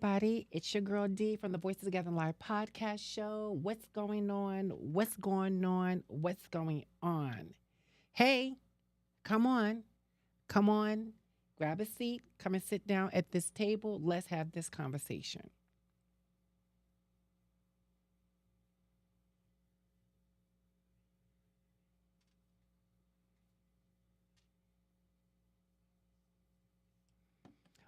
everybody. It's your girl D from the Voices Together Live podcast show. What's going on? What's going on? What's going on? Hey, come on. Come on. Grab a seat. Come and sit down at this table. Let's have this conversation.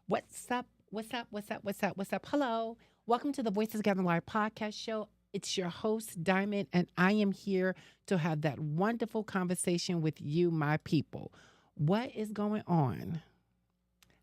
What's up? What's up? What's up? What's up? What's up? Hello. Welcome to the Voices Together Live podcast show. It's your host, Diamond, and I am here to have that wonderful conversation with you, my people. What is going on?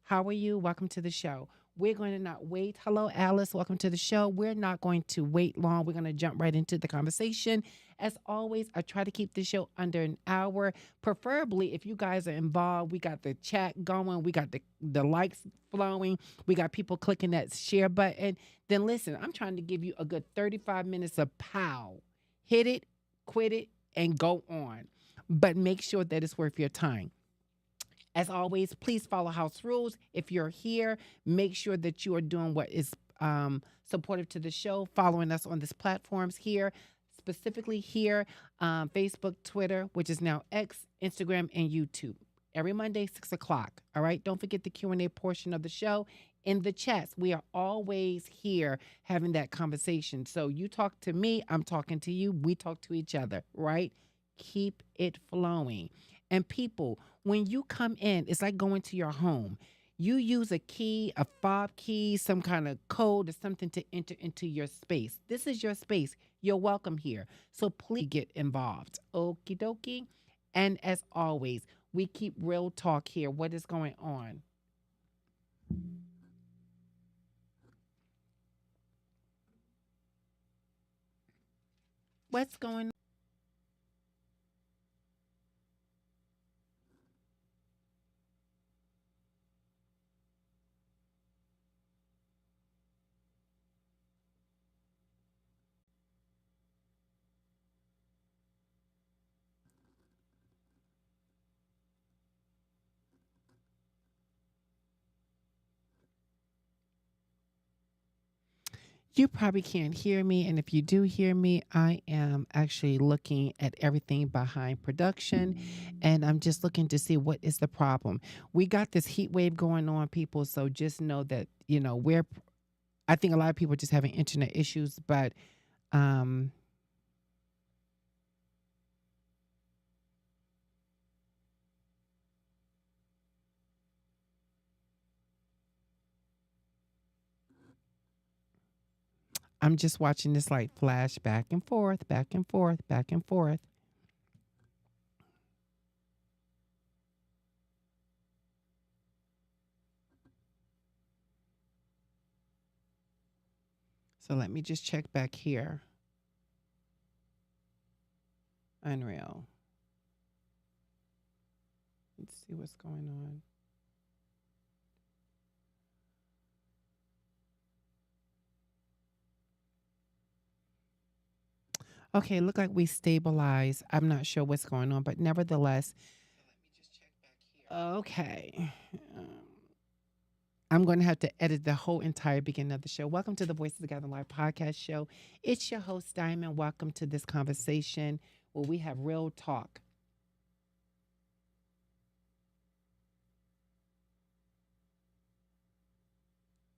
How are you? Welcome to the show. We're going to not wait. Hello, Alice. Welcome to the show. We're not going to wait long. We're going to jump right into the conversation. As always, I try to keep the show under an hour. Preferably, if you guys are involved, we got the chat going, we got the likes flowing, we got people clicking that share button. Then listen, I'm trying to give you a good 35 minutes of pow. Hit it, quit it, and go on. But make sure that it's worth your time. As always, please follow house rules. If you're here, make sure that you are doing what is supportive to the show, following us on these platforms here, specifically here, Facebook, Twitter, which is now X, Instagram, and YouTube. Every Monday, 6 o'clock. All right. Don't forget the Q&A portion of the show. In the chats, we are always here having that conversation. So you talk to me, I'm talking to you, we talk to each other, right? Keep it flowing. And people, when you come in, it's like going to your home. You use a key, a fob key, some kind of code or something to enter into your space. This is your space. You're welcome here. So please get involved. Okie dokie. And as always, we keep real talk here. What is going on? What's going on? You probably can't hear me. And if you do hear me, I am actually looking at everything behind production and I'm just looking to see what is the problem. We got this heat wave going on, people. So just know that, I think a lot of people are just having internet issues, but um, I'm just watching this like flash back and forth, back and forth, back and forth. So let me just check back here. Unreal. Let's see what's going on. Okay, look like we stabilized. I'm not sure what's going on, but nevertheless, okay. I'm going to have to edit the whole entire beginning of the show. Welcome to the Voices Together Live podcast show. It's your host, Diamond. Welcome to this conversation where we have real talk.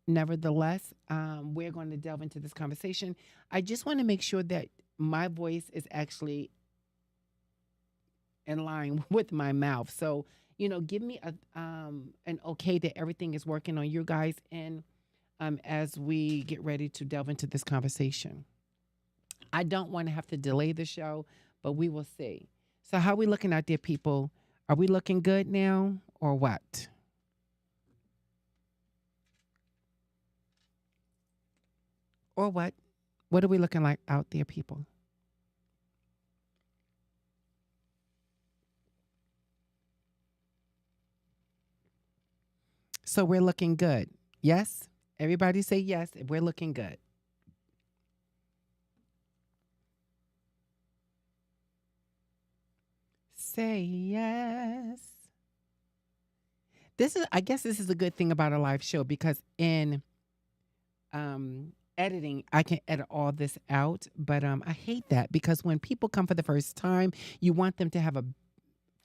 Nevertheless, we're going to delve into this conversation. I just want to make sure that my voice is actually in line with my mouth. So, give me an okay that everything is working on you guys and as we get ready to delve into this conversation. I don't want to have to delay the show, but we will see. So, how are we looking out there, people? Are we looking good now or what? Or what? What are we looking like out there, people? So, we're looking good. Yes? Everybody say yes. We're looking good. Say yes. I guess this is a good thing about a live show because in editing, I can edit all this out, but I hate that because when people come for the first time, you want them to have a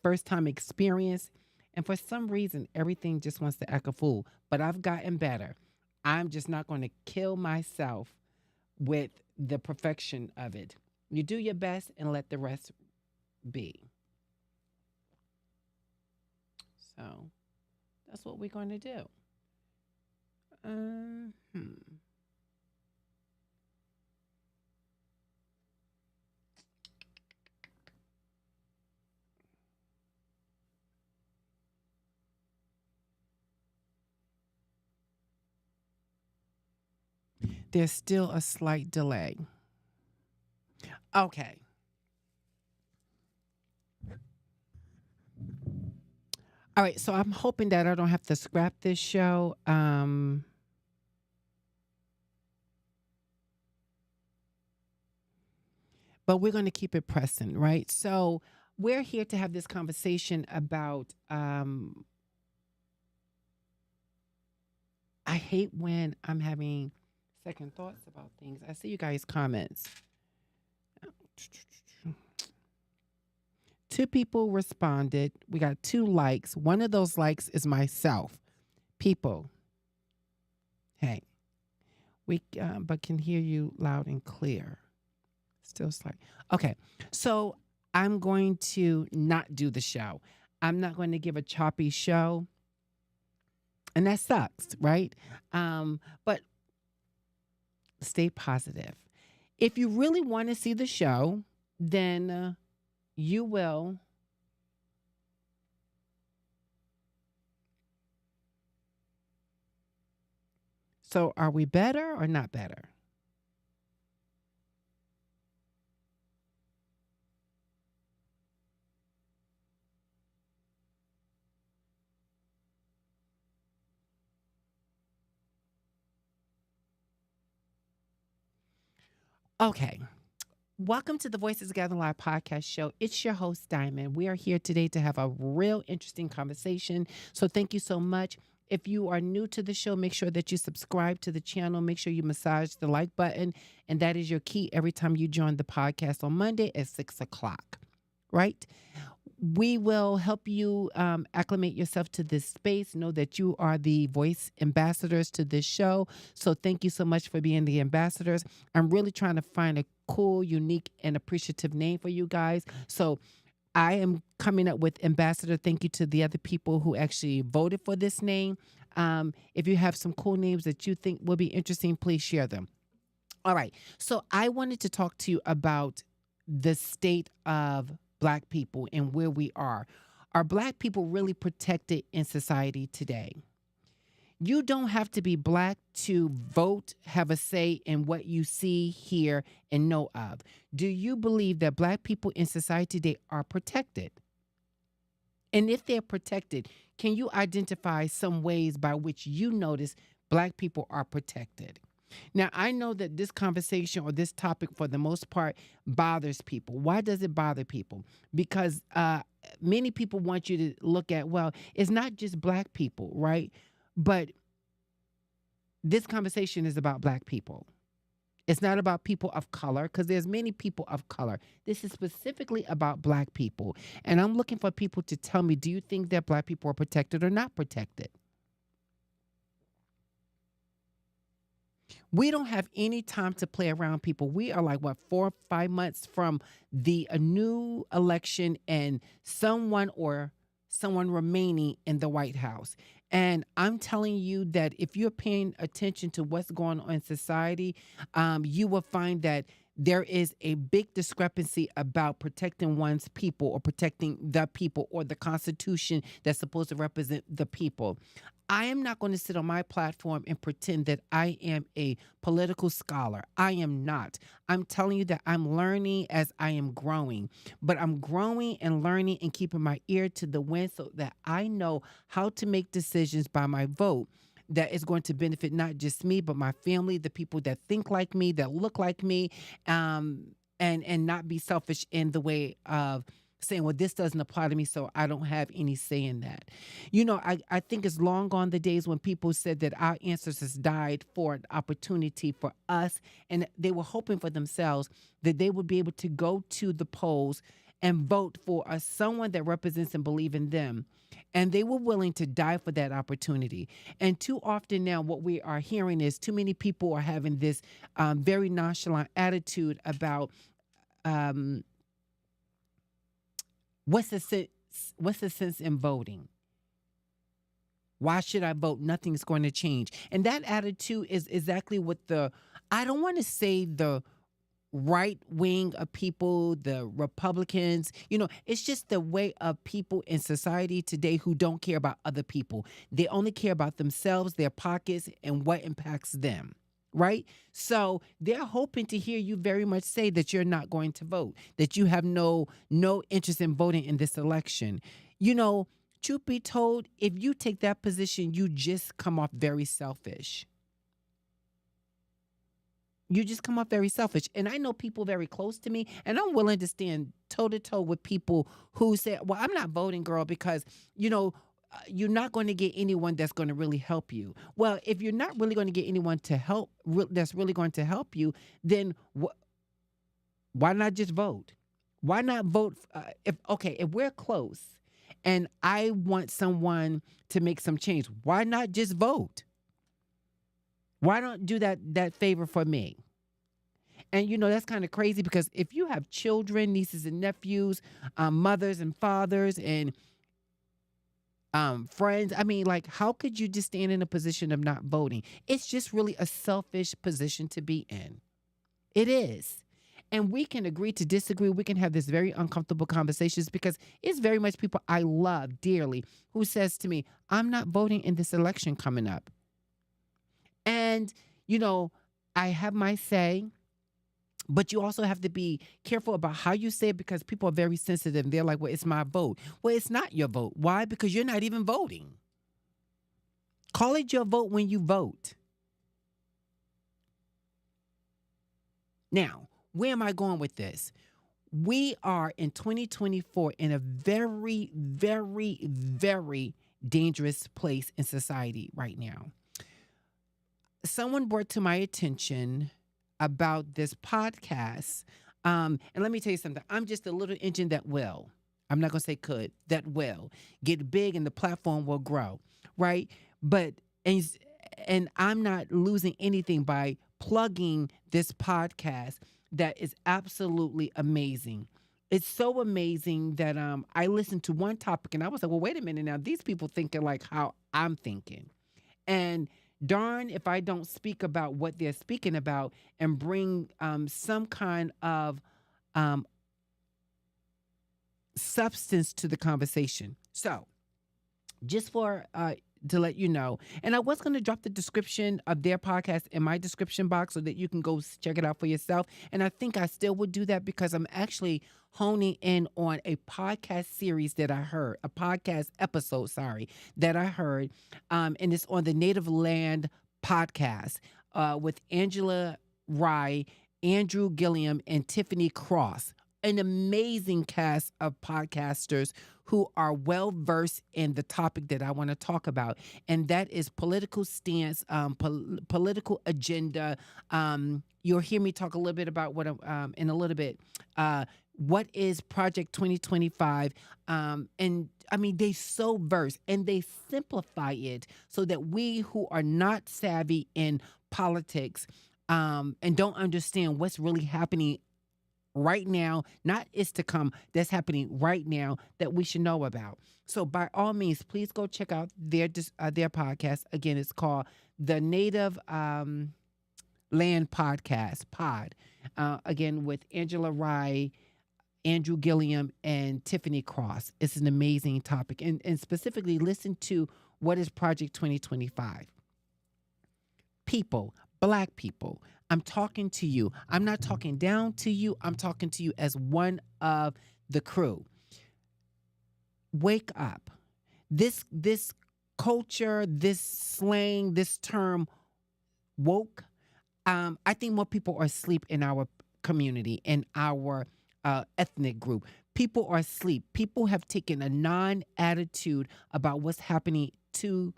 first time experience. And for some reason, everything just wants to act a fool. But I've gotten better. I'm just not going to kill myself with the perfection of it. You do your best and let the rest be. So that's what we're going to do. Hmm. There's still a slight delay. Okay. All right. So I'm hoping that I don't have to scrap this show. But we're going to keep it pressing, right? So we're here to have this conversation about. I hate when I'm having second thoughts about things. I see you guys' comments. Two people responded. We got two likes. One of those likes is myself. People, hey, we but can hear you loud and clear. Still slight. Okay, so I'm going to not do the show. I'm not going to give a choppy show, and that sucks, right? But stay positive. If you really want to see the show, then you will. So, are we better or not better? Okay. Welcome to the Voices Gather Live podcast show. It's your host, Diamond. We are here today to have a real interesting conversation. So, thank you so much. If you are new to the show, make sure that you subscribe to the channel. Make sure you massage the like button. And that is your key every time you join the podcast on Monday at 6 o'clock, right? We will help you acclimate yourself to this space. Know that you are the voice ambassadors to this show. So thank you so much for being the ambassadors. I'm really trying to find a cool, unique, and appreciative name for you guys. So I am coming up with ambassador. Thank you to the other people who actually voted for this name. If you have some cool names that you think will be interesting, please share them. All right. So I wanted to talk to you about the state of Black people and where we are. Are Black people really protected in society today? You don't have to be Black to vote, have a say in what you see, hear, and know of. Do you believe that Black people in society today are protected? And if they're protected, can you identify some ways by which you notice Black people are protected? Now, I know that this conversation or this topic, for the most part, bothers people. Why does it bother people? Because many people want you to look at, well, it's not just Black people, right? But this conversation is about Black people. It's not about people of color because there's many people of color. This is specifically about Black people. And I'm looking for people to tell me, do you think that Black people are protected or not protected? We don't have any time to play around, people. We are like, what, 4 or 5 months from the new election and someone remaining in the White House. And I'm telling you that if you're paying attention to what's going on in society, you will find that there is a big discrepancy about protecting one's people or protecting the people or the Constitution that's supposed to represent the people. I am not going to sit on my platform and pretend that I am a political scholar. I am not. I'm telling you that I'm learning as I am growing, but I'm growing and learning and keeping my ear to the wind so that I know how to make decisions by my vote that is going to benefit not just me, but my family, the people that think like me, that look like me, and not be selfish in the way of saying, well, this doesn't apply to me, so I don't have any say in that. I think it's long gone the days when people said that our ancestors died for an opportunity for us, and they were hoping for themselves that they would be able to go to the polls and vote for someone that represents and believe in them. And they were willing to die for that opportunity. And too often now, what we are hearing is too many people are having this very nonchalant attitude about um, what's the sense, what's the sense in voting? Why should I vote? Nothing's going to change. And that attitude is exactly what I don't want to say the right wing of people, the Republicans, it's just the way of people in society today who don't care about other people. They only care about themselves, their pockets, and what impacts them. Right? So they're hoping to hear you very much say that you're not going to vote, that you have no interest in voting in this election. You know, truth be told, if you take that position, you just come off very selfish. You just come off very selfish. And I know people very close to me, and I'm willing to stand toe to toe with people who say, well, I'm not voting, girl, because, you're not going to get anyone that's going to really help you. Well, if you're not really going to get anyone to help, that's really going to help you, then why not just vote? Why not vote? If we're close and I want someone to make some change, why not just vote? Why don't do that favor for me? And that's kind of crazy because if you have children, nieces and nephews, mothers and fathers, and friends, I mean, like, how could you just stand in a position of not voting? It's just really a selfish position to be in. It is. And we can agree to disagree. We can have this very uncomfortable conversations because it's very much people I love dearly who says to me, I'm not voting in this election coming up. And, I have my say, but you also have to be careful about how you say it because people are very sensitive. They're like, well, it's my vote. Well, it's not your vote. Why? Because you're not even voting. Call it your vote when you vote. Now, where am I going with this? We are in 2024 in a very, very, very dangerous place in society right now. Someone brought to my attention about this podcast. And let me tell you something. I'm just a little engine that will. I'm not going to say could, that will get big and the platform will grow. Right. And I'm not losing anything by plugging this podcast that is absolutely amazing. It's so amazing that I listened to one topic and I was like, well, wait a minute now. These people thinking like how I'm thinking. And darn if I don't speak about what they're speaking about and bring some kind of um, substance to the conversation. So, just for to let you know, and I was going to drop the description of their podcast in my description box so that you can go check it out for yourself. And I think I still would do that because I'm actually honing in on a podcast series that I heard, a podcast episode, sorry, that I heard, and it's on the Native Land podcast with Angela Rye, Andrew Gilliam, and Tiffany Cross. An amazing cast of podcasters who are well versed in the topic that I want to talk about, and that is political stance, political agenda. You'll hear me talk a little bit about what in a little bit. What is Project 2025? And I mean, they so versed and they simplify it so that we who are not savvy in politics and don't understand what's really happening right now, not is to come, that's happening right now that we should know about. So by all means, please go check out their podcast. Again, it's called the Native Land Podcast Pod. Again, with Angela Rye, Andrew Gilliam, and Tiffany Cross. It's an amazing topic. And specifically, listen to what is Project 2025. People, Black people, I'm talking to you. I'm not talking down to you. I'm talking to you as one of the crew. Wake up. This culture, this slang, this term, woke. I think more people are asleep in our community, in our ethnic group. People are asleep. People have taken a non attitude about what's happening to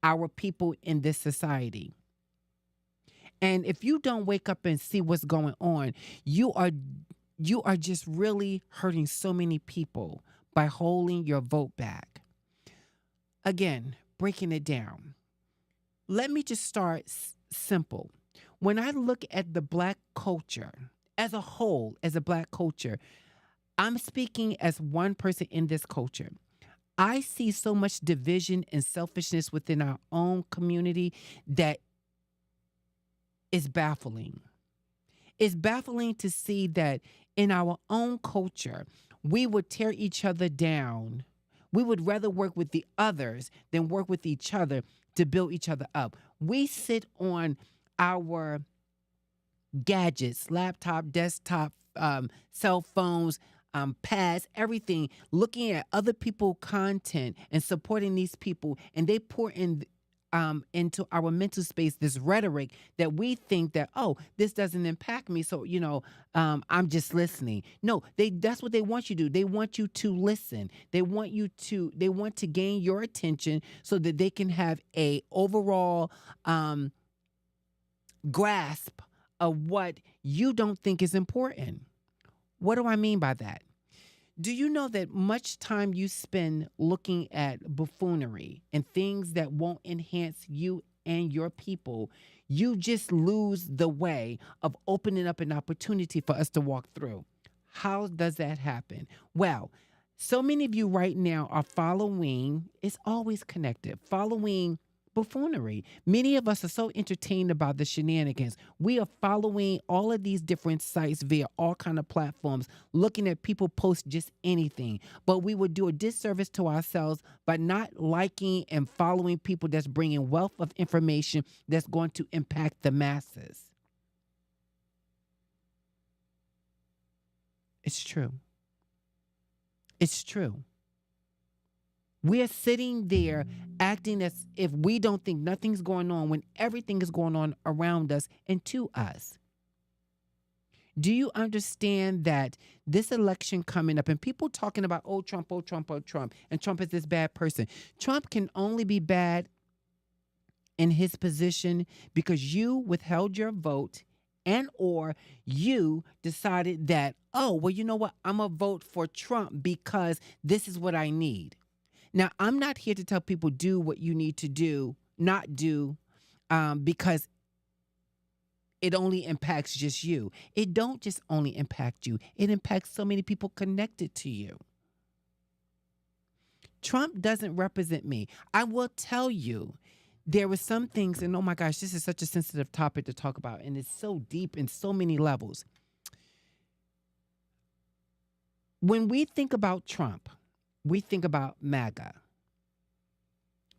our people in this society. And if you don't wake up and see what's going on, you are you are just really hurting so many people by holding your vote back. Again, breaking it down. Let me just start simple. When I look at the black culture as a whole, as a black culture, I'm speaking as one person in this culture. I see so much division and selfishness within our own community that is baffling. It's baffling to see that in our own culture, we would tear each other down. We would rather work with the others than work with each other to build each other up. We sit on our gadgets, laptop, desktop, cell phones, pads, everything, looking at other people' content and supporting these people, and they pour in into our mental space this rhetoric that we think that, oh, this doesn't impact me, so I'm just listening. No, that's what they want you to do. They want you to listen. They want to gain your attention so that they can have a overall grasp of what you don't think is important. What do I mean by that? Do you know that much time you spend looking at buffoonery and things that won't enhance you and your people, you just lose the way of opening up an opportunity for us to walk through? How does that happen? Well, so many of you right now are following, it's always connected, following buffoonery. Many of us are so entertained about the shenanigans. We are following all of these different sites via all kind of platforms, looking at people post just anything. But we would do a disservice to ourselves by not liking and following people that's bringing wealth of information that's going to impact the masses. It's true. It's true. We're sitting there acting as if we don't think nothing's going on when everything is going on around us and to us. Do you understand that this election coming up and people talking about, oh, Trump, oh, Trump, oh, Trump, and Trump is this bad person? Trump can only be bad in his position because you withheld your vote and or you decided that, oh, well, you know what? I'm going to vote for Trump because this is what I need. Now, I'm not here to tell people do what you need to do, not do, because it only impacts just you. It don't just only impact you. It impacts so many people connected to you. Trump doesn't represent me. I will tell you, there were some things, and oh my gosh, this is such a sensitive topic to talk about, and it's so deep in so many levels. When we think about Trump, we think about MAGA,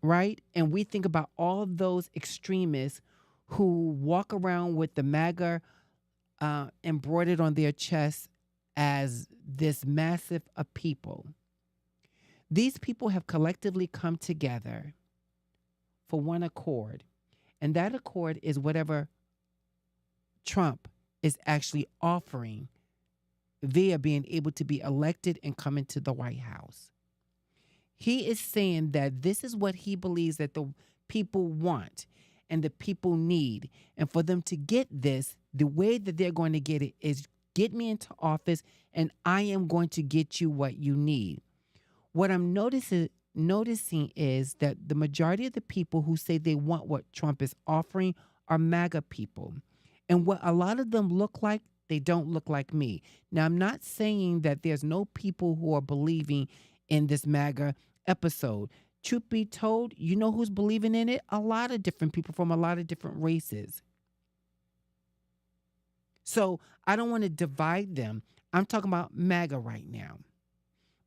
right? And we think about all of those extremists who walk around with the MAGA embroidered on their chests as this massive of people. These people have collectively come together for one accord, and that accord is whatever Trump is actually offering via being able to be elected and come into the White House. He is saying that this is what he believes that the people want and the people need. And for them to get this, the way that they're going to get it is get me into office and I am going to get you what you need. What I'm noticing is that the majority of the people who say they want what Trump is offering are MAGA people. And what a lot of them look like, they don't look like me. Now, I'm not saying that there's no people who are believing in this MAGA episode. Truth be told, you know who's believing in it? A lot of different people from a lot of different races. So I don't want to divide them. I'm talking about MAGA right now.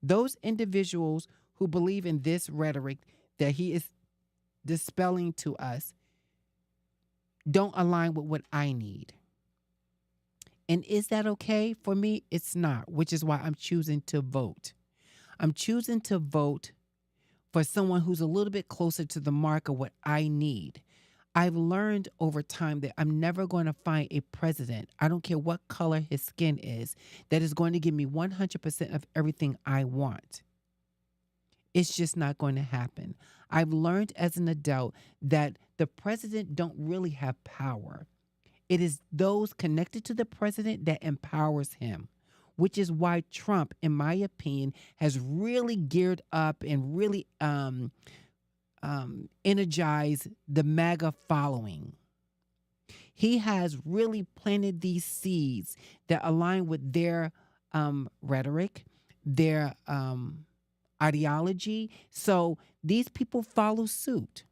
Those individuals who believe in this rhetoric that he is dispelling to us don't align with what I need. And is that okay? For me, it's not, which is why I'm choosing to vote. I'm choosing to vote for someone who's a little bit closer to the mark of what I need. I've learned over time that I'm never going to find a president, I don't care what color his skin is, that is going to give me 100% of everything I want. It's just not going to happen. I've learned as an adult that the president don't really have power. It is those connected to the president that empowers him, which is why Trump, in my opinion, has really geared up and really energized the MAGA following. He has really planted these seeds that align with their rhetoric, their ideology. So these people follow suit.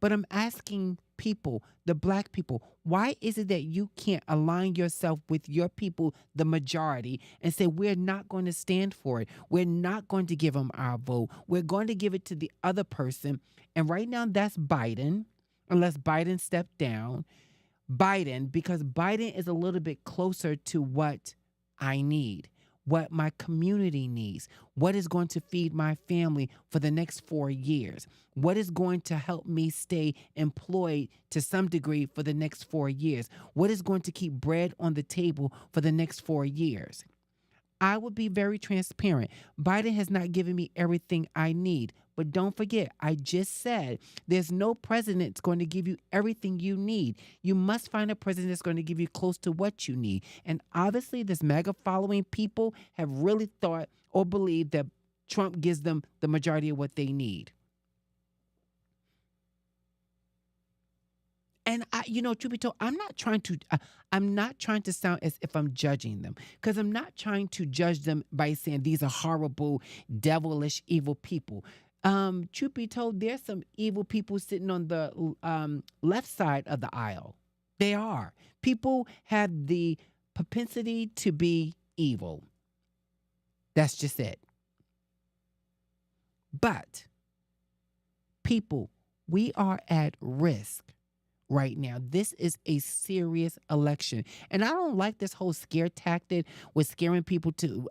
But I'm asking people, the black people, why is it that you can't align yourself with your people, the majority, and say, we're not going to stand for it? We're not going to give them our vote. We're going to give it to the other person. And right now, that's Biden, unless Biden stepped down. Biden, because Biden is a little bit closer to what I need, what my community needs, what is going to feed my family for the next 4 years, what is going to help me stay employed to some degree for the next 4 years, what is going to keep bread on the table for the next 4 years. I would be very transparent. Biden has not given me everything I need. But don't forget, I just said there's no president that's going to give you everything you need. You must find a president that's going to give you close to what you need. And obviously, this MAGA following people have really thought or believed that Trump gives them the majority of what they need. And truth be told, I'm not trying to sound as if I'm judging them, because I'm not trying to judge them by saying these are horrible, devilish, evil people. Truth be told, there's some evil people sitting on the left side of the aisle. They are. People have the propensity to be evil. That's just it. But people, we are at risk right now. This is a serious election. And I don't like this whole scare tactic with scaring people to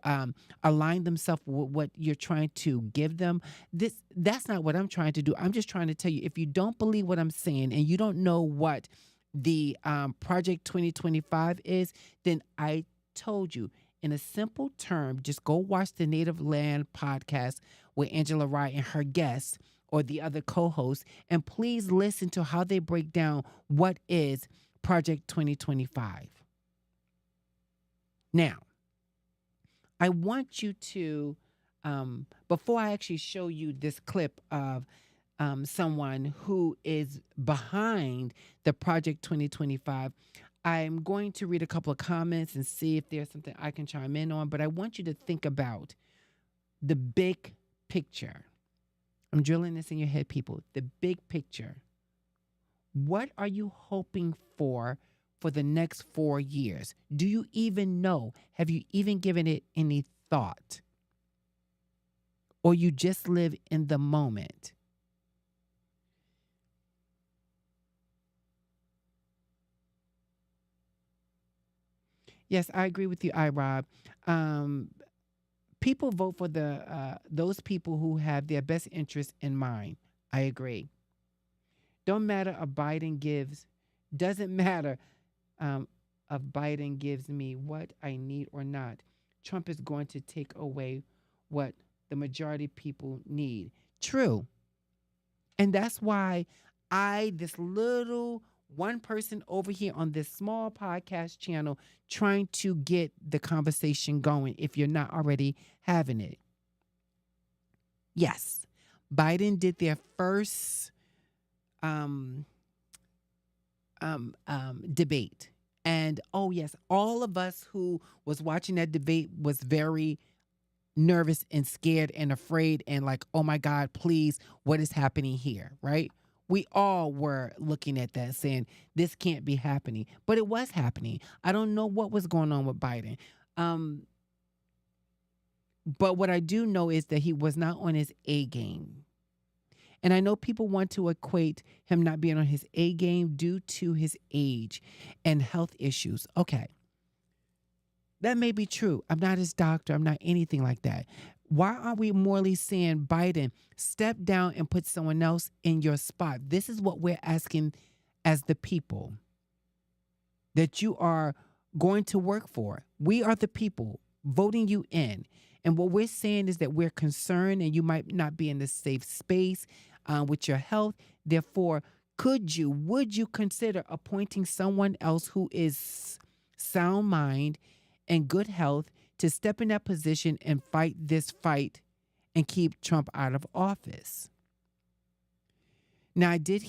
align themselves with what you're trying to give them. That's not what I'm trying to do. I'm just trying to tell you, if you don't believe what I'm saying and you don't know what the Project 2025 is, then I told you in a simple term, just go watch the Native Land podcast with Angela Rye and her guests or the other co-hosts, and please listen to how they break down what is Project 2025. Now, I want you to, before I actually show you this clip of someone who is behind the Project 2025, I'm going to read a couple of comments and see if there's something I can chime in on, but I want you to think about the big picture. I'm drilling this in your head, people. The big picture. What are you hoping for the next 4 years? Do you even know? Have you even given it any thought? Or you just live in the moment? Yes, I agree with you, Rob. People vote for those people who have their best interests in mind. I agree. Don't matter if Biden gives, doesn't matter if Biden gives me what I need or not. Trump is going to take away what the majority of people need. True. And that's why this little one person over here on this small podcast channel, trying to get the conversation going if you're not already having it. Yes, Biden did their first debate. And oh yes, all of us who was watching that debate was very nervous and scared and afraid and like, oh my God, please, what is happening here, right? We all were looking at that saying, this can't be happening. But it was happening. I don't know what was going on with Biden. But what I do know is that he was not on his A game. And I know people want to equate him not being on his A game due to his age and health issues. Okay. That may be true. I'm not his doctor. I'm not anything like that. Why aren't we morally saying, Biden, step down and put someone else in your spot? This is what we're asking as the people that you are going to work for. We are the people voting you in. And what we're saying is that we're concerned and you might not be in a safe space with your health. Therefore, would you consider appointing someone else who is sound mind and good health to step in that position and fight this fight and keep Trump out of office? Now, I did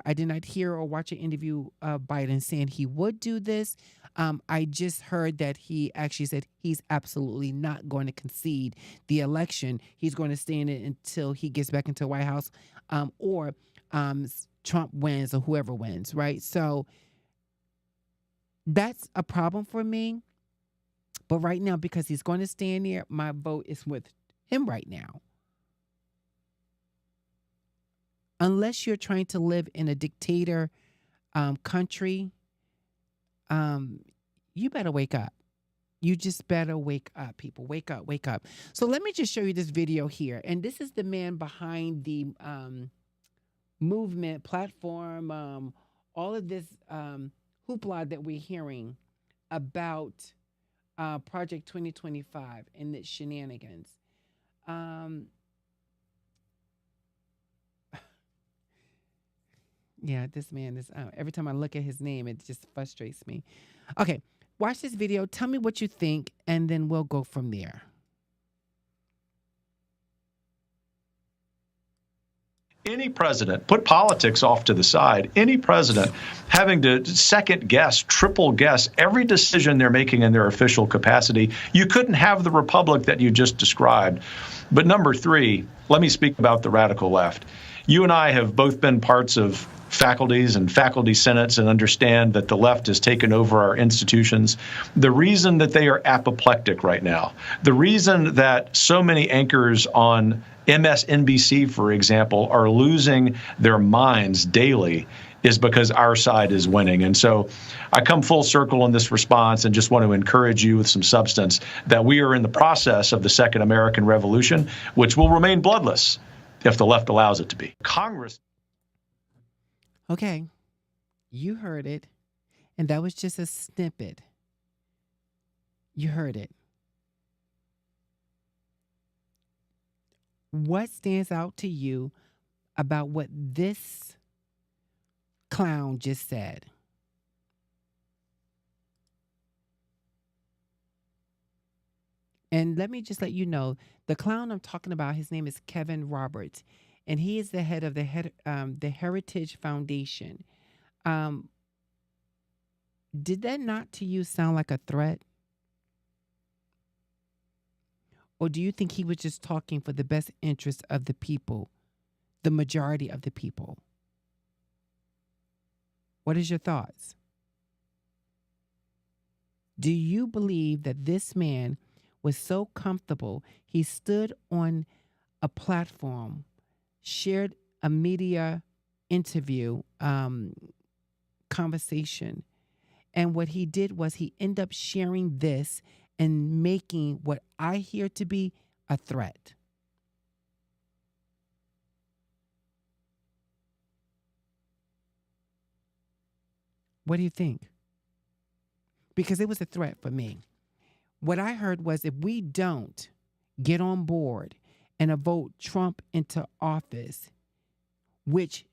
not hear or watch an interview of Biden saying he would do this. I just heard that he actually said he's absolutely not going to concede the election. He's going to stay in it until he gets back into the White House or Trump wins or whoever wins, right? So that's a problem for me. But right now, because he's going to stay in there, my vote is with him right now. Unless you're trying to live in a dictator country, you better wake up. You just better wake up, people. Wake up, wake up. So let me just show you this video here. And this is the man behind the movement, platform, all of this hoopla that we're hearing about Project 2025 and its shenanigans. Yeah, this man is, every time I look at his name, it just frustrates me. Okay, watch this video. Tell me what you think, and then we'll go from there. Any president, put politics off to the side, any president having to second guess, triple guess every decision they're making in their official capacity, you couldn't have the republic that you just described. But number three, let me speak about the radical left. You and I have both been parts of faculties and faculty senates and understand that the left has taken over our institutions. The reason that they are apoplectic right now, the reason that so many anchors on MSNBC, for example, are losing their minds daily is because our side is winning. And so I come full circle in this response and just want to encourage you with some substance that we are in the process of the Second American Revolution, which will remain bloodless if the left allows it to be. Congress. Okay, you heard it, and that was just a snippet. You heard it. What stands out to you about what this clown just said? And let me just let you know, the clown I'm talking about, his name is Kevin Roberts, and he is the head of the Heritage Foundation. Did that not to you sound like a threat? Or do you think he was just talking for the best interest of the people, the majority of the people? What is your thoughts? Do you believe that this man was so comfortable, he stood on a platform, shared a media interview, conversation, and what he did was he ended up sharing this and making what I hear to be a threat? What do you think? Because it was a threat for me. What I heard was if we don't get on board and vote Trump into office, which,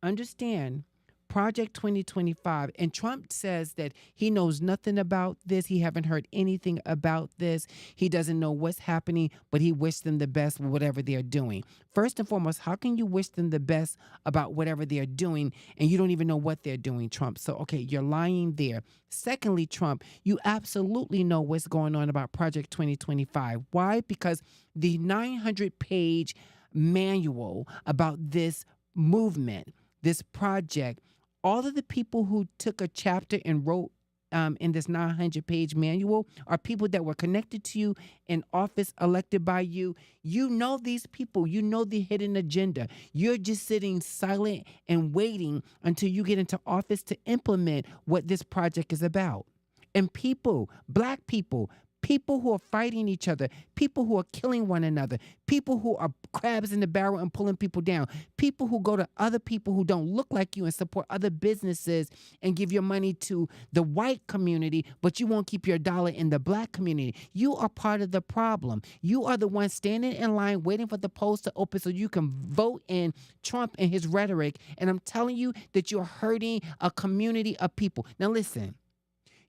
understand, Project 2025, and Trump says that he knows nothing about this. He haven't heard anything about this. He doesn't know what's happening, but he wished them the best with whatever they're doing. First and foremost, how can you wish them the best about whatever they're doing and you don't even know what they're doing, Trump? So, okay, you're lying there. Secondly, Trump, you absolutely know what's going on about Project 2025. Why? Because the 900-page manual about this movement, this project, all of the people who took a chapter and wrote in this 900-page manual are people that were connected to you in office, elected by you. You know these people. You know the hidden agenda. You're just sitting silent and waiting until you get into office to implement what this project is about. And people, black people, people who are fighting each other, people who are killing one another, people who are crabs in the barrel and pulling people down, people who go to other people who don't look like you and support other businesses and give your money to the white community, but you won't keep your dollar in the black community. You are part of the problem. You are the one standing in line waiting for the polls to open so you can vote in Trump and his rhetoric. And I'm telling you that you're hurting a community of people. Now listen,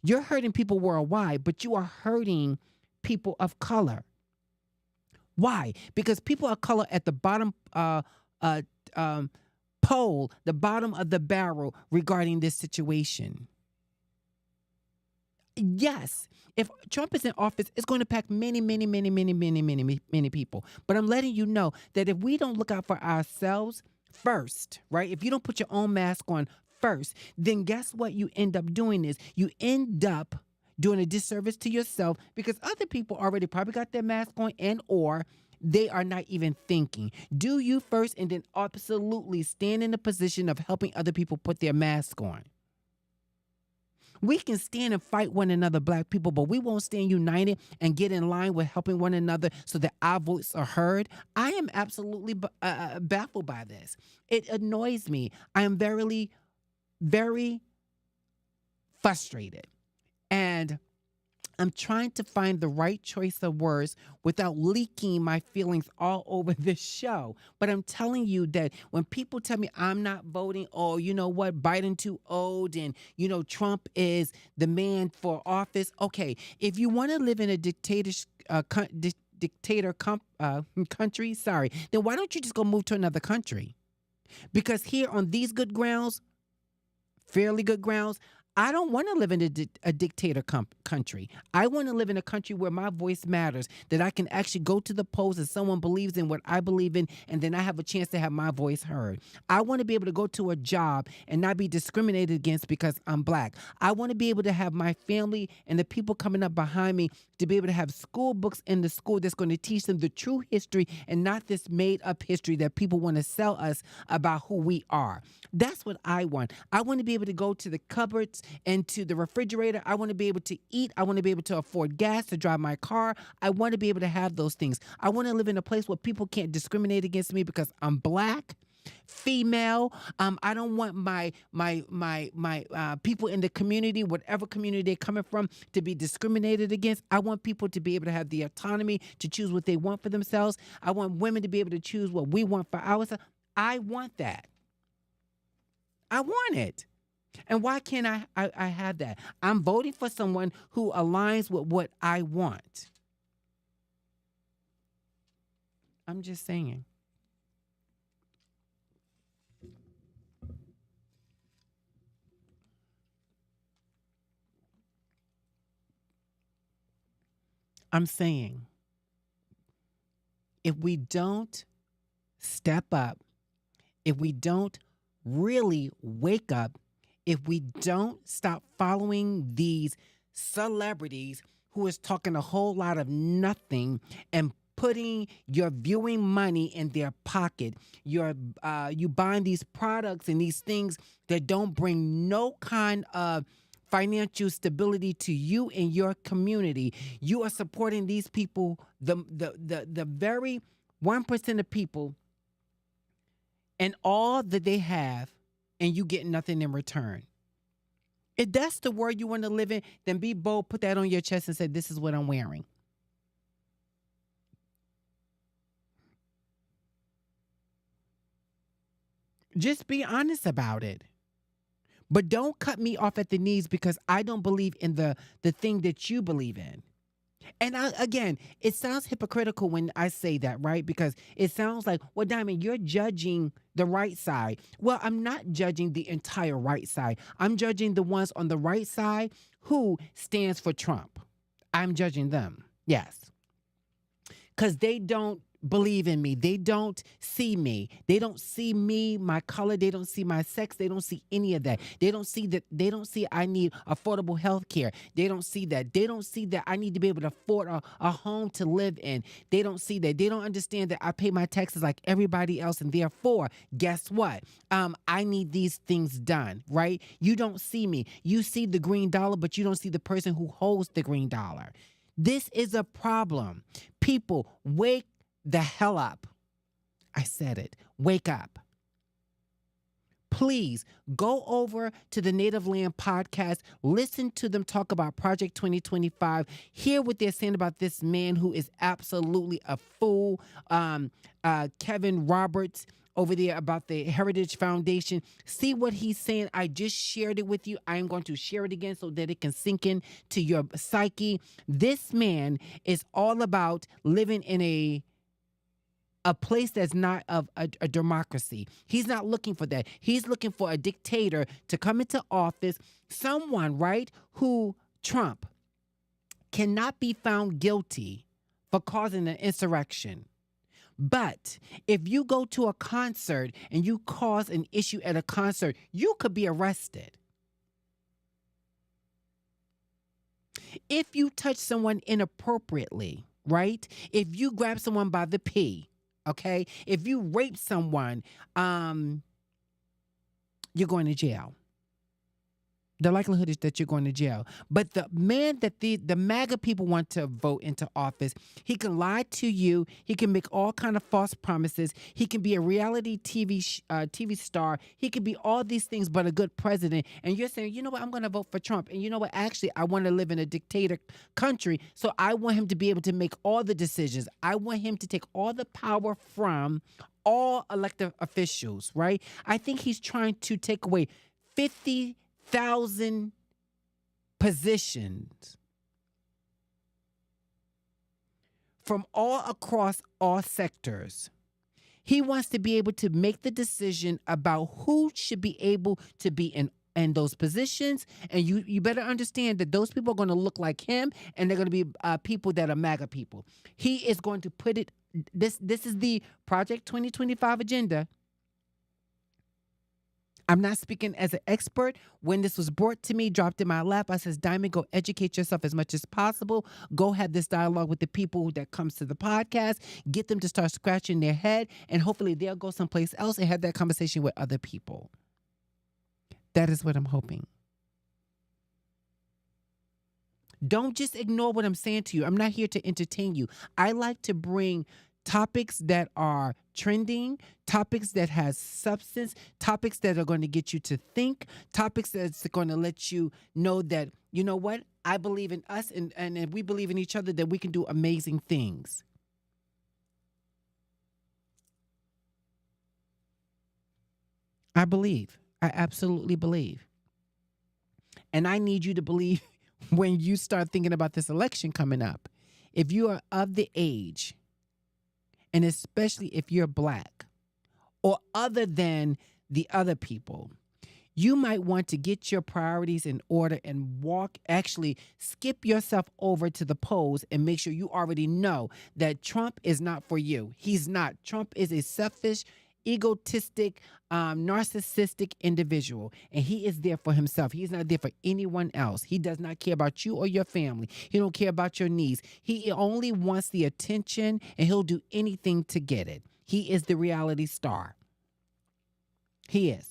you're hurting people worldwide, but you are hurting people of color. Why? Because people of color at the bottom pole, the bottom of the barrel regarding this situation. Yes, if Trump is in office, it's going to pack many people. But I'm letting you know that if we don't look out for ourselves first, right? If you don't put your own mask on first, then guess what you end up doing is you end up doing a disservice to yourself because other people already probably got their mask on and or they are not even thinking. Do you first and then absolutely stand in the position of helping other people put their mask on. We can stand and fight one another, black people, but we won't stand united and get in line with helping one another so that our voices are heard. I am absolutely baffled by this. It annoys me. I am very frustrated. And I'm trying to find the right choice of words without leaking my feelings all over this show. But I'm telling you that when people tell me I'm not voting, oh, you know what, Biden too old and, you know, Trump is the man for office. Okay, if you want to live in a dictator country, then why don't you just go move to another country? Because here on these good grounds, fairly good grounds, I don't want to live in a dictator country. I want to live in a country where my voice matters, that I can actually go to the polls and someone believes in what I believe in, and then I have a chance to have my voice heard. I want to be able to go to a job and not be discriminated against because I'm black. I want to be able to have my family and the people coming up behind me to be able to have school books in the school that's going to teach them the true history and not this made-up history that people want to sell us about who we are. That's what I want. I want to be able to go to the cupboards and to the refrigerator. I want to be able to eat. I want to be able to afford gas to drive my car. I want to be able to have those things. I want to live in a place where people can't discriminate against me because I'm black, female. I don't want my people in the community, whatever community they're coming from, to be discriminated against. I want people to be able to have the autonomy to choose what they want for themselves. I want women to be able to choose what we want for ourselves. I want that. I want it. And why can't I have that? I'm voting for someone who aligns with what I want. I'm just saying. I'm saying if we don't step up, if we don't really wake up, if we don't stop following these celebrities who is talking a whole lot of nothing and putting your viewing money in their pocket, you buying these products and these things that don't bring no kind of financial stability to you and your community. You are supporting these people, the very 1% of people, and all that they have, and you get nothing in return. If that's the world you want to live in, then be bold, put that on your chest and say, this is what I'm wearing. Just be honest about it. But don't cut me off at the knees because I don't believe in the thing that you believe in. And again, it sounds hypocritical when I say that, right? Because it sounds like, well, Diamond, you're judging the right side. Well, I'm not judging the entire right side. I'm judging the ones on the right side who stands for Trump. I'm judging them, yes. Because they don't believe in me. They don't see me. They don't see me, my color. They don't see my sex. They don't see any of that. They don't see that. They don't see I need affordable health care. They don't see that. They don't see that I need to be able to afford a home to live in. They don't see that. They don't understand that I pay my taxes like everybody else. And therefore, guess what? I need these things done, right? You don't see me. You see the green dollar, but you don't see the person who holds the green dollar. This is a problem. People, wake the hell up. I said it. Wake up. Please go over to the Native Land podcast, listen to them talk about Project 2025, hear what they're saying about this man who is absolutely a fool, Kevin Roberts over there about the Heritage Foundation. See what he's saying. I just shared it with you. I am going to share it again so that it can sink in to your psyche. This man is all about living in a place that's not of a democracy. He's not looking for that. He's looking for a dictator to come into office, someone, right, who Trump cannot be found guilty for causing an insurrection. But if you go to a concert and you cause an issue at a concert, you could be arrested. If you touch someone inappropriately, right? If you grab someone by the pee, okay? If you rape someone, you're going to jail. The likelihood is that you're going to jail. But the man that the MAGA people want to vote into office, he can lie to you. He can make all kind of false promises. He can be a reality TV star. He can be all these things but a good president. And you're saying, you know what, I'm going to vote for Trump. And you know what, actually, I want to live in a dictator country, so I want him to be able to make all the decisions. I want him to take all the power from all elected officials, right? I think he's trying to take away 50,000 positions from all across all sectors. He wants to be able to make the decision about who should be able to be in those positions. And you better understand that those people are going to look like him, and they're going to be people that are MAGA people. He is going to put it, this is the Project 2025 agenda. I'm not speaking as an expert. When this was brought to me, dropped in my lap, I says, Diamond, go educate yourself as much as possible. Go have this dialogue with the people that comes to the podcast. Get them to start scratching their head, and hopefully they'll go someplace else and have that conversation with other people. That is what I'm hoping. Don't just ignore what I'm saying to you. I'm not here to entertain you. I like to bring topics that are trending, topics that has substance, topics that are going to get you to think, topics that's going to let you know that, you know what, I believe in us, and if we believe in each other, that we can do amazing things. I believe. I absolutely believe. And I need you to believe when you start thinking about this election coming up. If you are of the age, and especially if you're Black or other than the other people, you might want to get your priorities in order and actually skip yourself over to the polls and make sure you already know that Trump is not for you. He's not. Trump is a selfish, egotistic, narcissistic individual, and he is there for himself. He's not there for anyone else. He does not care about you or your family. He don't care about your needs. He only wants the attention, and he'll do anything to get it. He is the reality star. He is.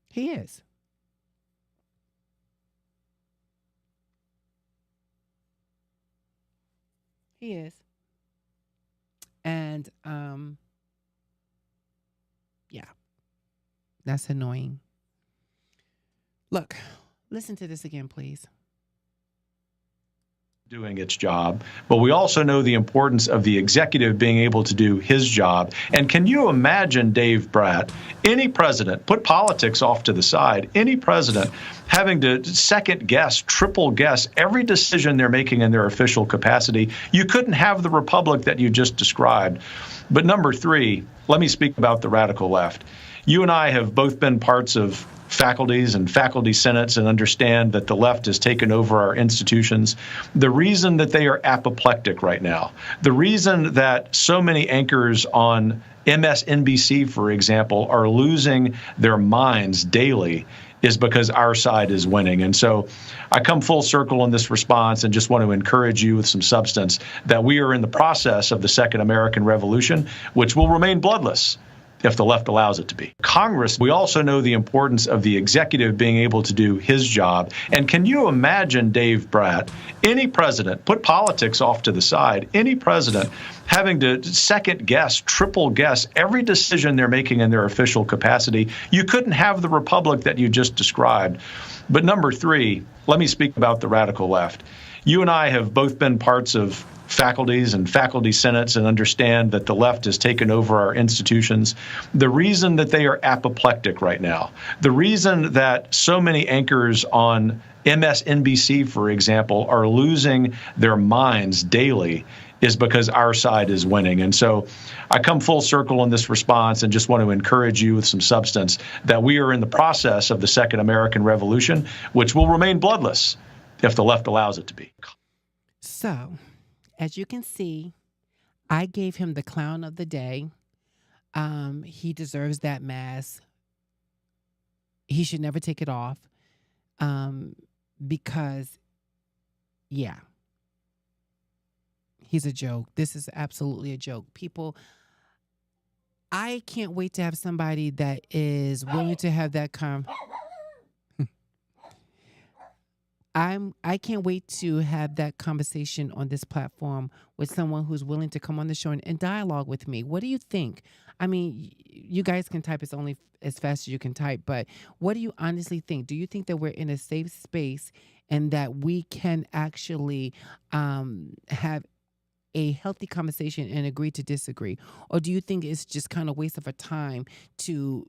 He is. He is. And yeah, that's annoying. Look, listen to this again, please. Doing its job, but we also know the importance of the executive being able to do his job. And can you imagine, Dave Bratt, any president, put politics off to the side, any president having to second guess, triple guess every decision they're making in their official capacity? You couldn't have the republic that you just described. But number three, let me speak about the radical left. You and I have both been parts of faculties and faculty senates and understand that the left has taken over our institutions. The reason that they are apoplectic right now, the reason that so many anchors on MSNBC, for example, are losing their minds daily is because our side is winning. And so I come full circle in this response and just want to encourage you with some substance that we are in the process of the Second American Revolution, which will remain bloodless. if the left allows it to be. Congress, we also know the importance of the executive being able to do his job. And can you imagine, Dave Bratt, any president, put politics off to the side, any president having to second guess, triple guess every decision they're making in their official capacity? You couldn't have the republic that you just described. But number three, let me speak about the radical left. You and I have both been parts of faculties and faculty senates and understand that the left has taken over our institutions. The reason that they are apoplectic right now, the reason that so many anchors on MSNBC, for example, are losing their minds daily is because our side is winning. And so I come full circle in this response and just want to encourage you with some substance that we are in the process of the Second American Revolution, which will remain bloodless if the left allows it to be. So, as you can see, I gave him the clown of the day. He deserves that mask. He should never take it off because, yeah, he's a joke. This is absolutely a joke. People, I can't wait to have somebody that is willing to have that I can't wait to have that conversation on this platform with someone who's willing to come on the show and dialogue with me. What do you think? I mean, you guys can type. It's only as fast as you can type. But what do you honestly think? Do you think that we're in a safe space and that we can actually have a healthy conversation and agree to disagree? Or do you think it's just kind of waste of a time to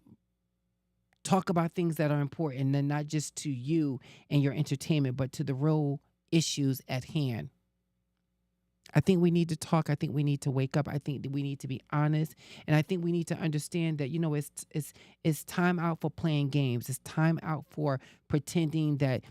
talk about things that are important and not just to you and your entertainment, but to the real issues at hand? I think we need to talk. I think we need to wake up. I think that we need to be honest. And I think we need to understand that, it's time out for playing games. It's time out for pretending that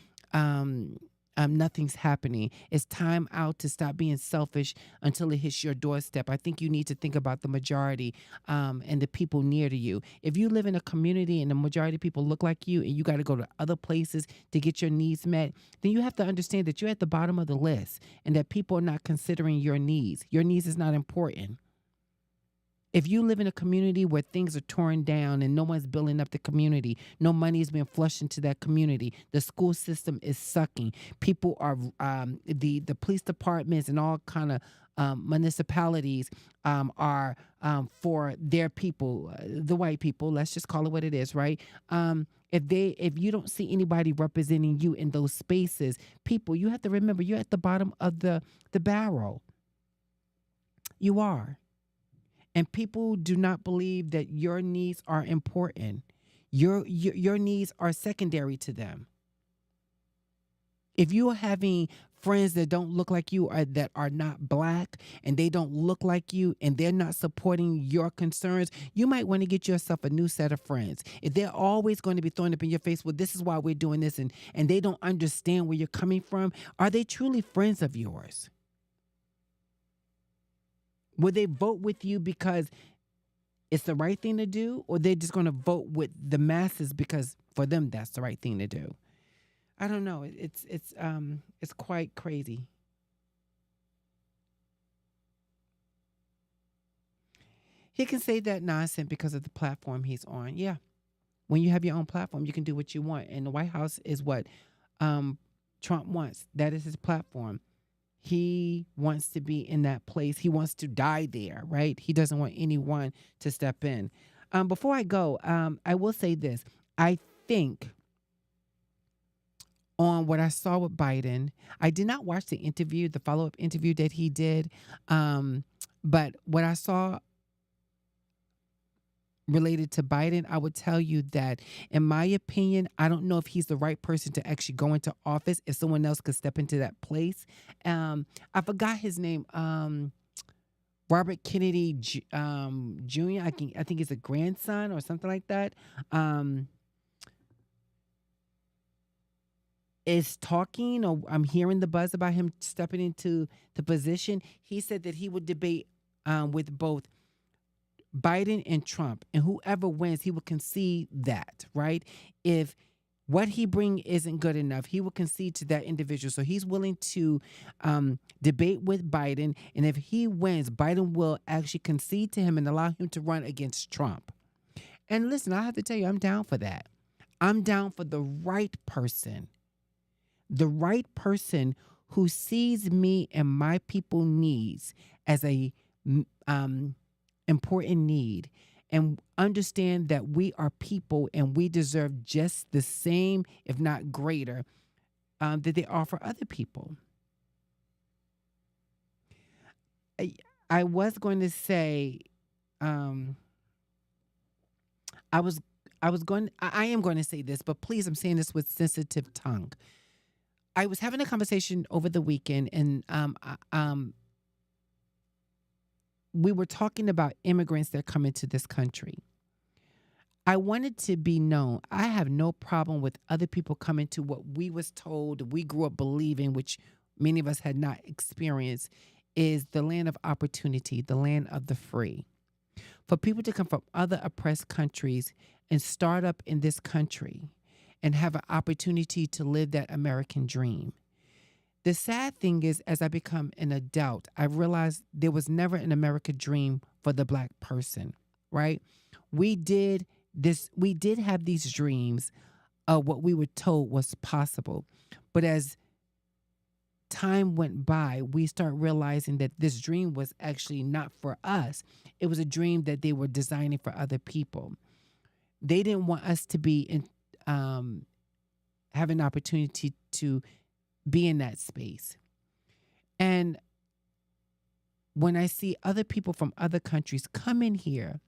nothing's happening. It's time out to stop being selfish until it hits your doorstep. I think you need to think about the majority and the people near to you. If you live in a community and the majority of people look like you and you got to go to other places to get your needs met, then you have to understand that you're at the bottom of the list and that people are not considering your needs. Your needs is not important. If you live in a community where things are torn down and no one's building up the community, no money is being flushed into that community, the school system is sucking. People are the police departments and all kind of municipalities are for their people, the white people. Let's just call it what it is, right? If you don't see anybody representing you in those spaces, people, you have to remember you're at the bottom of the barrel. You are. And people do not believe that your needs are important. Your needs are secondary to them. If you're having friends that don't look like you or that are not black and they don't look like you and they're not supporting your concerns, you might want to get yourself a new set of friends. If they're always going to be throwing up in your face, well, this is why we're doing this, and they don't understand where you're coming from, are they truly friends of yours? Will they vote with you because it's the right thing to do, or they're just going to vote with the masses because for them that's the right thing to do? I don't know. It's quite crazy. He can say that nonsense because of the platform he's on. Yeah. When you have your own platform, you can do what you want. And the White House is what Trump wants. That is his platform. He wants to be in that place. He wants to die there, right? He doesn't want anyone to step in. Before I go, I will say this. I think on what I saw with Biden, I did not watch the interview, the follow-up interview that he did. But what I saw related to Biden, I would tell you that, in my opinion, I don't know if he's the right person to actually go into office, if someone else could step into that place. I forgot his name. Robert Kennedy Jr. I think he's a grandson or something like that. Is talking, or I'm hearing the buzz about him stepping into the position. He said that he would debate with both Biden and Trump, and whoever wins, he will concede that, right? If what he bring isn't good enough, he will concede to that individual. So he's willing to debate with Biden, and if he wins, Biden will actually concede to him and allow him to run against Trump. And listen, I have to tell you, I'm down for that. I'm down for the right person who sees me and my people needs as a important need, and understand that we are people and we deserve just the same, if not greater, that they offer other people. I, I was going to say, um, I was, I am going to say this, but please, I'm saying this with sensitive tongue. I was having a conversation over the weekend, and we were talking about immigrants that come into this country. I wanted to be known. I have no problem with other people coming to what we was told, we grew up believing, which many of us had not experienced, is the land of opportunity, the land of the free. For people to come from other oppressed countries and start up in this country and have an opportunity to live that American dream. The sad thing is, as I become an adult, I realized there was never an American dream for the Black person, right? We did we did have these dreams of what we were told was possible. But as time went by, we start realizing that this dream was actually not for us. It was a dream that they were designing for other people. They didn't want us to be in, have an opportunity to be in that space. And when I see other people from other countries come in here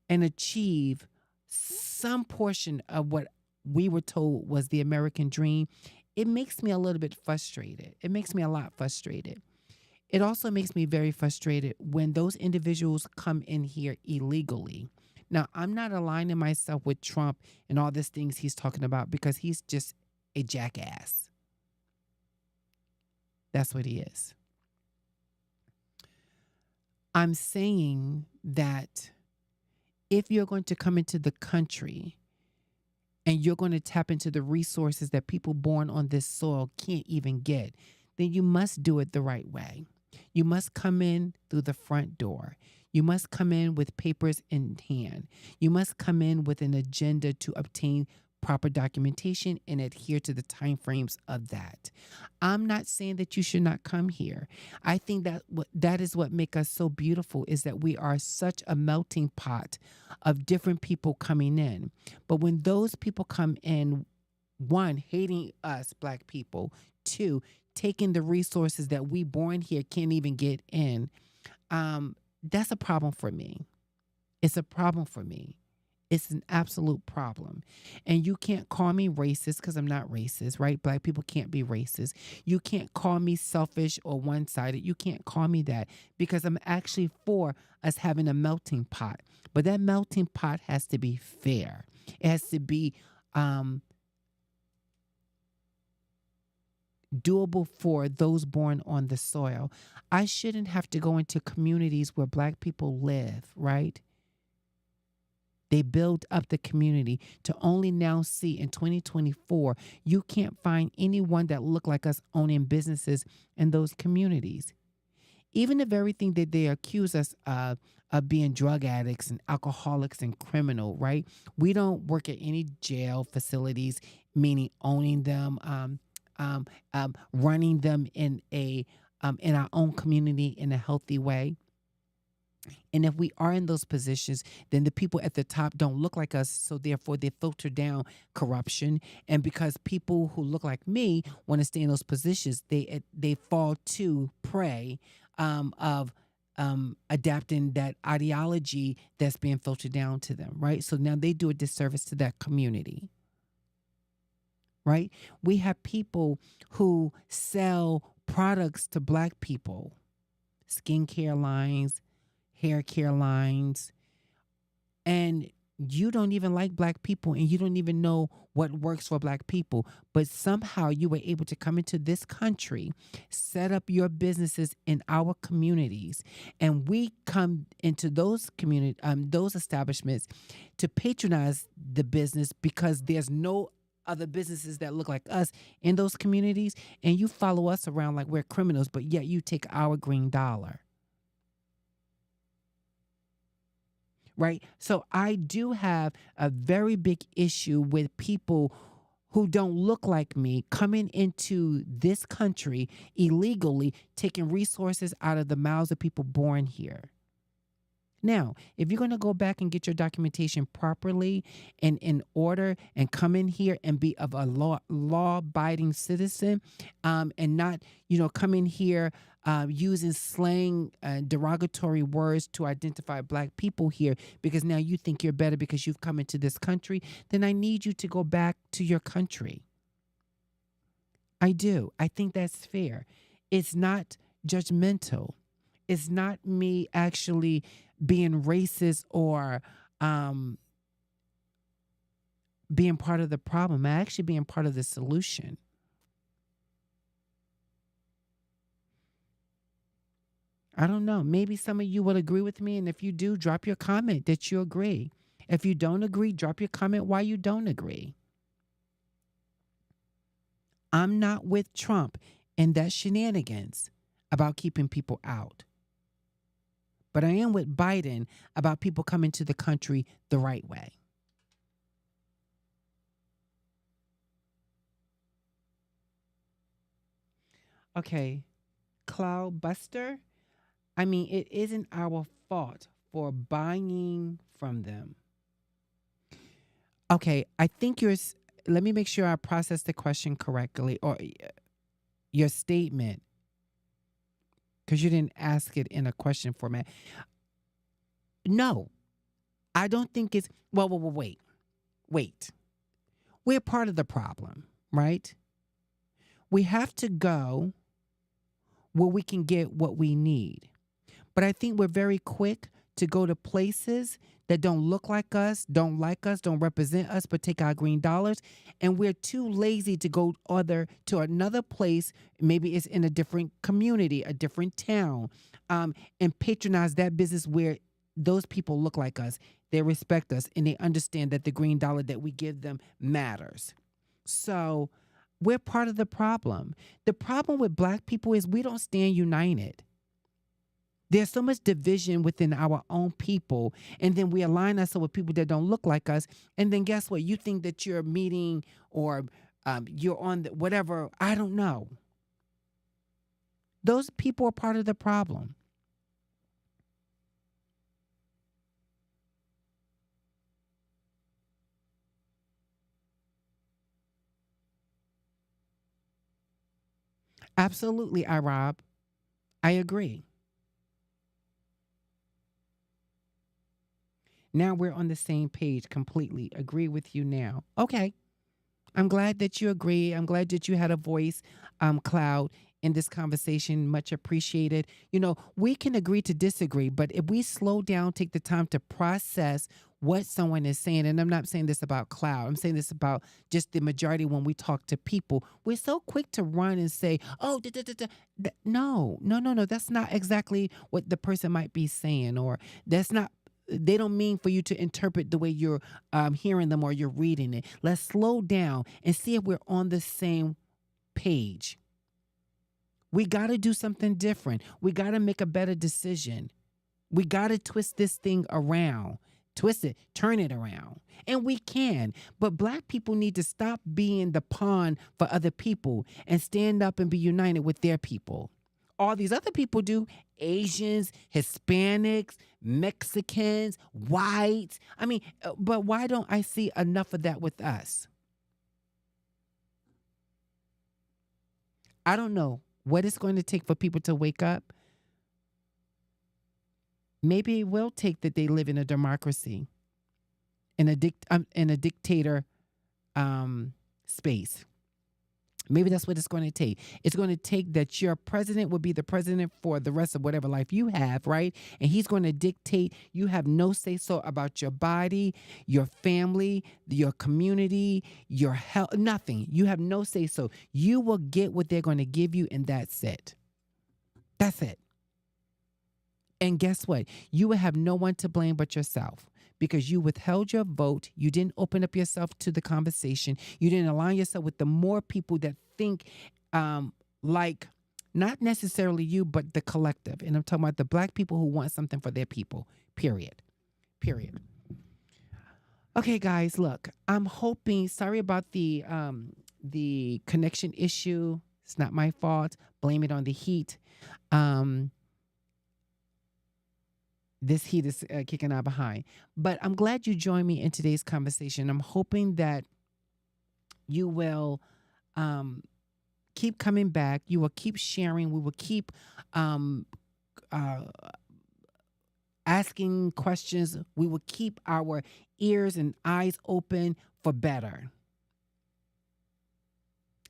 and achieve some portion of what we were told was the American dream, it makes me a little bit frustrated. It makes me a lot frustrated. It also makes me very frustrated when those individuals come in here illegally. Now, I'm not aligning myself with Trump and all these things he's talking about, because he's just a jackass. That's what he is. I'm saying that if you're going to come into the country and you're going to tap into the resources that people born on this soil can't even get, then you must do it the right way. You must come in through the front door. You must come in with papers in hand. You must come in with an agenda to obtain proper documentation and adhere to the timeframes of that. I'm not saying that you should not come here. I think that that is what makes us so beautiful, is that we are such a melting pot of different people coming in. But when those people come in, one, hating us Black people, two, taking the resources that we born here can't even get in, that's a problem for me. It's a problem for me. It's an absolute problem. And you can't call me racist, because I'm not racist, right? Black people can't be racist. You can't call me selfish or one-sided. You can't call me that, because I'm actually for us having a melting pot. But that melting pot has to be fair. It has to be doable for those born on the soil. I shouldn't have to go into communities where Black people live, right? They build up the community to only now see in 2024, you can't find anyone that look like us owning businesses in those communities. Even the very thing that they accuse us of being drug addicts and alcoholics and criminal, right? We don't work at any jail facilities, meaning owning them, running them in our own community in a healthy way. And if we are in those positions, then the people at the top don't look like us, so therefore they filter down corruption. And because people who look like me want to stay in those positions, they fall to prey of adapting that ideology that's being filtered down to them, right? So now they do a disservice to that community, right? We have people who sell products to Black people, skincare lines, hair care lines, and you don't even like Black people, and you don't even know what works for Black people, but somehow you were able to come into this country, set up your businesses in our communities, and we come into those those establishments to patronize the business, because there's no other businesses that look like us in those communities, and you follow us around like we're criminals, but yet you take our green dollar. right? So I do have a very big issue with people who don't look like me coming into this country illegally, taking resources out of the mouths of people born here. Now, if you're going to go back and get your documentation properly and in order and come in here and be of a law-abiding citizen, and not, come in here using slang, derogatory words to identify black people here because now you think you're better because you've come into this country, then I need you to go back to your country. I do. I think that's fair. It's not judgmental. It's not me actually being racist or being part of the problem. I'm actually being part of the solution. I don't know. Maybe some of you will agree with me. And if you do, drop your comment that you agree. If you don't agree, drop your comment why you don't agree. I'm not with Trump and that shenanigans about keeping people out. But I am with Biden about people coming to the country the right way. Okay, Cloud Buster. I mean, it isn't our fault for buying from them. Okay, I think let me make sure I process the question correctly or your statement because you didn't ask it in a question format. No, I don't think it's, well, wait. We're part of the problem, right? We have to go where we can get what we need. But I think we're very quick to go to places that don't look like us, don't like us, don't represent us, but take our green dollars. And we're too lazy to go to another place. Maybe it's in a different community, a different town, and patronize that business where those people look like us. They respect us and they understand that the green dollar that we give them matters. So we're part of the problem. The problem with black people is we don't stand united. There's so much division within our own people, and then we align ourselves with people that don't look like us. And then guess what? You think that you're meeting or you're on whatever. I don't know. Those people are part of the problem. Absolutely, I Rob. I agree. Now we're on the same page completely. Agree with you now. Okay. I'm glad that you agree. I'm glad that you had a voice, Cloud, in this conversation. Much appreciated. We can agree to disagree, but if we slow down, take the time to process what someone is saying, and I'm not saying this about Cloud, I'm saying this about just the majority when we talk to people, we're so quick to run and say, oh, da, da, da, da. No, no, no, no. That's not exactly what the person might be saying, or that's not they don't mean for you to interpret the way you're hearing them or you're reading it. Let's slow down and see if we're on the same page. We got to do something different. We got to make a better decision. We got to twist this thing around. Twist it, turn it around. And we can. But black people need to stop being the pawn for other people and stand up and be united with their people. All these other people do. Asians, Hispanics, Mexicans, whites. I mean, but why don't I see enough of that with us? I don't know what it's going to take for people to wake up. Maybe it will take that they live in a democracy, in a dictator space. Maybe that's what it's going to take. It's going to take that your president will be the president for the rest of whatever life you have, right? And he's going to dictate. You have no say-so about your body, your family, your community, your health, nothing. You have no say-so. You will get what they're going to give you, and that's it. That's it. And guess what? You will have no one to blame but yourself. Because you withheld your vote, you didn't open up yourself to the conversation, you didn't align yourself with the more people that think like not necessarily you, but the collective. And I'm talking about the black people who want something for their people, period. Period. Okay, guys, look, I'm hoping, sorry about the connection issue. It's not my fault. Blame it on the heat. Um, this heat is kicking out behind. But I'm glad you joined me in today's conversation. I'm hoping that you will um, keep coming back. You will keep sharing. We will keep um, uh, asking questions. We will keep our ears and eyes open for better.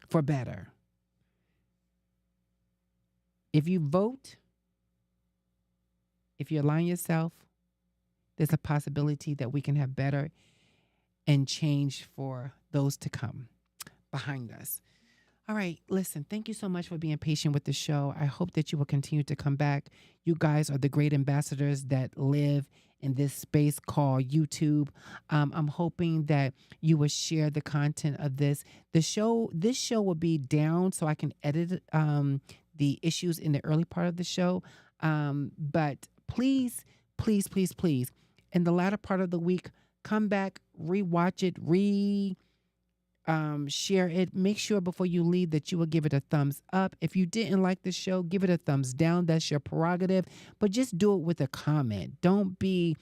For better. If you vote, if you align yourself, there's a possibility that we can have better and change for those to come behind us. All right, listen, thank you so much for being patient with the show. I hope that you will continue to come back. You guys are the great ambassadors that live in this space called YouTube. I'm hoping that you will share the content of this. This show will be down so I can edit the issues in the early part of the show. But please, please, please, please, in the latter part of the week, come back, rewatch it, share it. Make sure before you leave that you will give it a thumbs up. If you didn't like the show, give it a thumbs down. That's your prerogative. But just do it with a comment. Don't be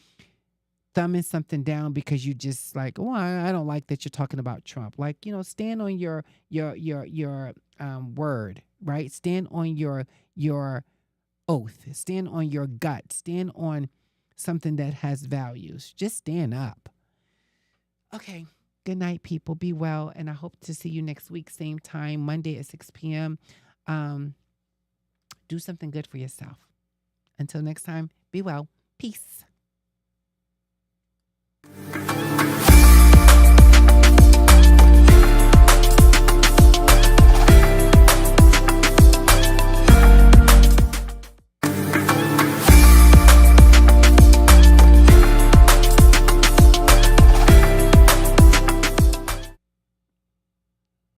thumbing something down because you just like, oh, I don't like that you're talking about Trump. Like, stand on your word, right? Stand on your oath. Stand on your gut. Stand on something that has values. Just stand up. Okay. Good night, people. Be well. And I hope to see you next week, same time, Monday at 6 p.m. Do something good for yourself. Until next time, be well. Peace.